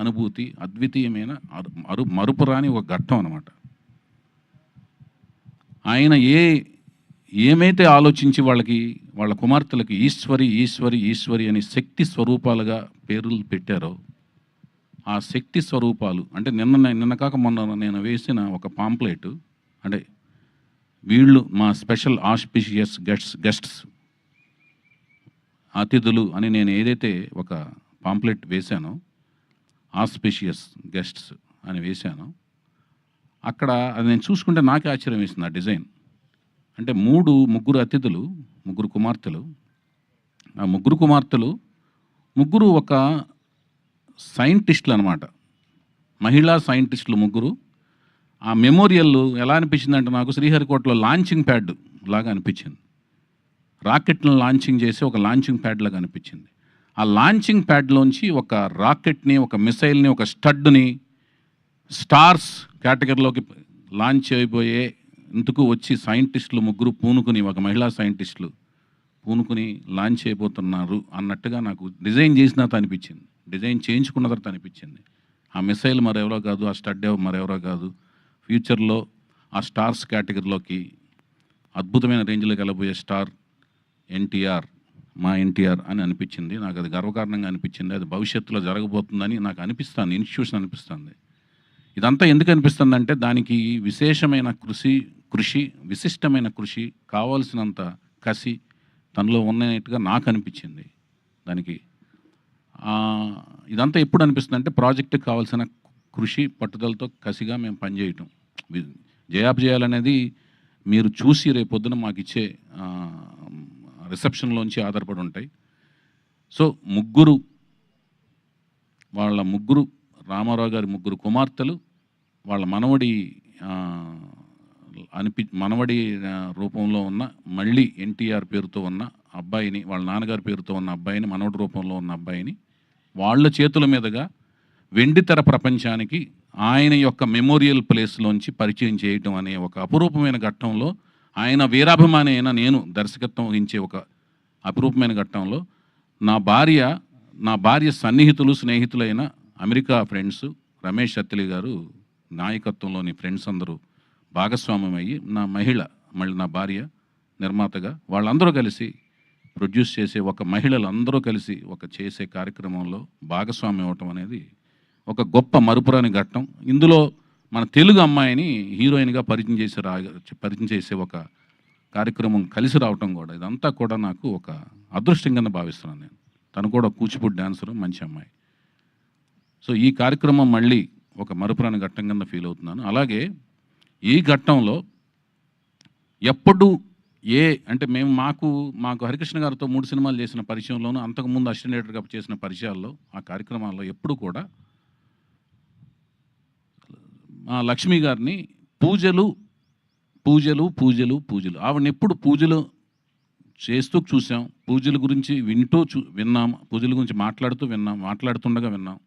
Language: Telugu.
అనుభూతి, అద్వితీయమైన మరుపురాని ఒక ఘట్టం అన్నమాట. ఆయన ఏమైతే ఆలోచించి వాళ్ళ కుమార్తెలకి ఈశ్వరి ఈశ్వరి ఈశ్వరి అని శక్తి స్వరూపాలుగా పేర్లు పెట్టారో, ఆ శక్తి స్వరూపాలు అంటే నిన్న కాక మొన్న నేను వేసిన ఒక పాంప్లెట్, అంటే వీళ్ళు మా స్పెషల్ ఆస్పిషియస్ గెస్ట్స్ అతిథులు అని నేను ఏదైతే ఒక పాంప్లెట్ వేశానో, ఆస్పిషియస్ గెస్ట్స్ అని వేశానో, అక్కడ అది నేను చూసుకుంటే నాకే ఆశ్చర్యం వేసింది ఆ డిజైన్. అంటే ముగ్గురు అతిథులు, ముగ్గురు కుమార్తెలు. ఆ ముగ్గురు ఒక సైంటిస్టులు అనమాట, మహిళా సైంటిస్టులు ముగ్గురు. ఆ మెమోరియల్ ఎలా అనిపించిందంటే నాకు శ్రీహరికోటలో లాంచింగ్ ప్యాడ్ లాగా అనిపించింది. రాకెట్లను లాంచింగ్ చేసి ఒక లాంచింగ్ ప్యాడ్ లాగా అనిపించింది. ఆ లాంచింగ్ ప్యాడ్లోంచి ఒక రాకెట్ని, ఒక మిసైల్ని, ఒక స్టడ్ని స్టార్స్ కేటగిరీలోకి లాంచ్ అయిపోయే ఇందుకు వచ్చి సైంటిస్టులు ముగ్గురు పూనుకుని, ఒక మహిళా సైంటిస్టులు పూనుకుని లాంచ్ అయిపోతున్నారు అన్నట్టుగా నాకు డిజైన్ చేసిన తర్వాత అనిపించింది, డిజైన్ చేయించుకున్న తర్వాత అనిపించింది. ఆ మిసైల్ మరెవరో కాదు, ఆ స్టడ్ మరెవరో కాదు, ఫ్యూచర్లో ఆ స్టార్స్ కేటగిరీలోకి అద్భుతమైన రేంజ్లోకి వెళ్ళబోయే స్టార్ ఎన్టీఆర్, మా ఎన్టీఆర్ అని అనిపించింది. నాకు అది గర్వకారణంగా అనిపించింది. అది భవిష్యత్తులో జరగబోతుందని నాకు అనిపిస్తుంది, ఇన్స్టిట్యూషన్ అనిపిస్తుంది. ఇదంతా ఎందుకు అనిపిస్తుంది అంటే దానికి విశేషమైన కృషి విశిష్టమైన కృషి, కావాల్సినంత కసి తనలో ఉన్నట్టుగా నాకు అనిపించింది. దానికి ఇదంతా ఎప్పుడు అనిపిస్తుంది అంటే ప్రాజెక్టుకి కావాల్సిన కృషి, పట్టుదలతో కసిగా మేము పనిచేయటం, జయాపజయాలనేది మీరు చూసి రేపొద్దున మాకు ఇచ్చే రిసెప్షన్లోంచి ఆధారపడి ఉంటాయి. సో ముగ్గురు రామారావు గారి ముగ్గురు కుమార్తెలు, వాళ్ళ మనవడి రూపంలో ఉన్న మళ్ళీ ఎన్టీఆర్ పేరుతో ఉన్న అబ్బాయిని, వాళ్ళ నాన్నగారి పేరుతో ఉన్న అబ్బాయిని, మనవడి రూపంలో ఉన్న అబ్బాయిని వాళ్ళ చేతుల మీదుగా వెండితెర ప్రపంచానికి ఆయన యొక్క మెమోరియల్ ప్లేస్లోంచి పరిచయం చేయటం అనే ఒక అపురూపమైన ఘట్టంలో, ఆయన వీరాభిమాని అయిన నేను దర్శకత్వం వహించే ఒక అపురూపమైన ఘట్టంలో నా భార్య సన్నిహితులు, స్నేహితులైన అమెరికా ఫ్రెండ్స్ రమేష్ అత్తిలి గారు నాయకత్వంలోని ఫ్రెండ్స్ అందరూ భాగస్వామ్యం అయ్యి, మళ్ళీ నా భార్య నిర్మాతగా వాళ్ళందరూ కలిసి ప్రొడ్యూస్ చేసే, ఒక మహిళలందరూ కలిసి ఒక చేసే కార్యక్రమంలో భాగస్వామ్యం అవ్వటం అనేది ఒక గొప్ప మరుపురాని ఘట్టం. ఇందులో మన తెలుగు అమ్మాయిని హీరోయిన్గా పరిచయం చేసే ఒక కార్యక్రమం కలిసి రావటం కూడా, ఇదంతా కూడా నాకు ఒక అదృష్టం కింద భావిస్తున్నాను నేను. తను కూడా కూచిపూడి డాన్సరు, మంచి అమ్మాయి. సో ఈ కార్యక్రమం మళ్ళీ ఒక మరుపురాని ఘట్టం కింద ఫీల్ అవుతున్నాను. అలాగే ఈ ఘట్టంలో ఎప్పుడు అంటే మాకు హరికృష్ణ గారితో 3 సినిమాలు చేసిన పరిచయంలోనూ, అంతకుముందు అసిస్టెంట్ డైరెక్టర్గా చేసిన పరిచయాల్లో, ఆ కార్యక్రమాల్లో ఎప్పుడు కూడా లక్ష్మి గారిని పూజలు ఆవిడని ఎప్పుడు పూజలు చేస్తూ చూసాం, పూజల గురించి విన్నాం, పూజల గురించి మాట్లాడుతుండగా విన్నాం.